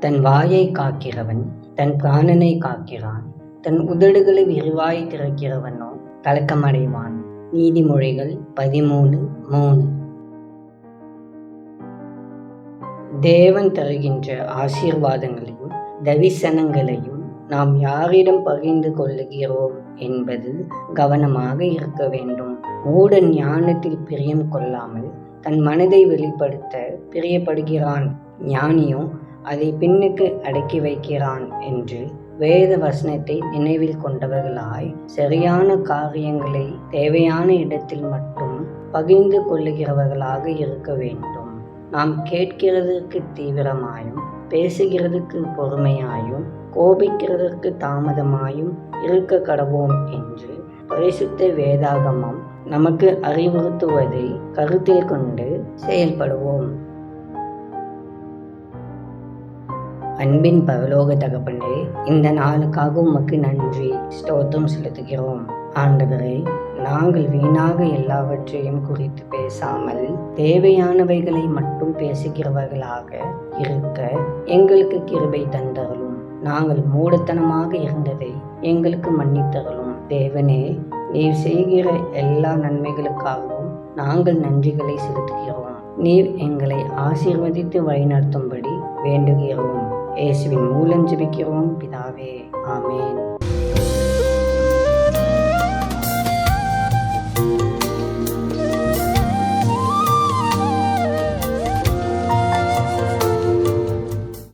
தன் வாயை காக்கிறவன் தன் பிராணனை காக்கிறான். தன் உதடுகளை விரிவாய் திறக்கிறவனோ கலக்கமடைவான். நீதிமொழிகள் 13:3. தேவன் தருகின்ற ஆசீர்வாதங்களையும் தரிசனங்களையும் நாம் யாரிடம் பகிர்ந்து கொள்ளுகிறோம் என்பதில் கவனமாக இருக்க வேண்டும். மூட ஞானத்தில் பிரியம் கொள்ளாமல் தன் மனதை வெளிப்படுத்த பிரியப்படுகிறான். ஞானியோ அதை பின்னுக்கு அடக்கி வைக்கிறான் என்று வேத வசனத்தை நினைவில் கொண்டவர்களாய் சரியான காரியங்களை தேவையான இடத்தில் மட்டும் பகிர்ந்து கொள்ளுகிறவர்களாக இருக்க வேண்டும். நாம் கேட்கிறதற்கு தீவிரமாயும் பேசுகிறதுக்கு பொறுமையாயும் கோபிக்கிறதற்கு தாமதமாயும் இருக்க கடவோம் என்று பரிசுத்த வேதாகமம் நமக்கு அறிவுறுத்துவதை கருத்தில் கொண்டு செயல்படுவோம். அன்பின் பரலோக தகப்பனே, இந்த நாளுக்காக உமக்கு நன்றி ஸ்தோத்திரம் செலுத்துகிறோம். ஆண்டவரே, நாங்கள் வீணாக எல்லாவற்றையும் குறித்து பேசாமல் தேவையானவைகளை மட்டும் பேசுகிறவர்களாக இருக்க எங்களுக்கு கிருபை தந்தருளும். நாங்கள் மூடத்தனமாக இருந்ததை எங்களுக்கு மன்னித்தருளும். தேவனே, நீர் செய்கிற எல்லா நன்மைகளுக்காகவும் நாங்கள் நன்றிகளை செலுத்துகிறோம். நீர் எங்களை ஆசீர்வதித்து வழிநடத்தும்படி வேண்டுகிறோம். இயேசுவின் மூலம் ஜெபிக்கிறோம் பிதாவே, ஆமென்.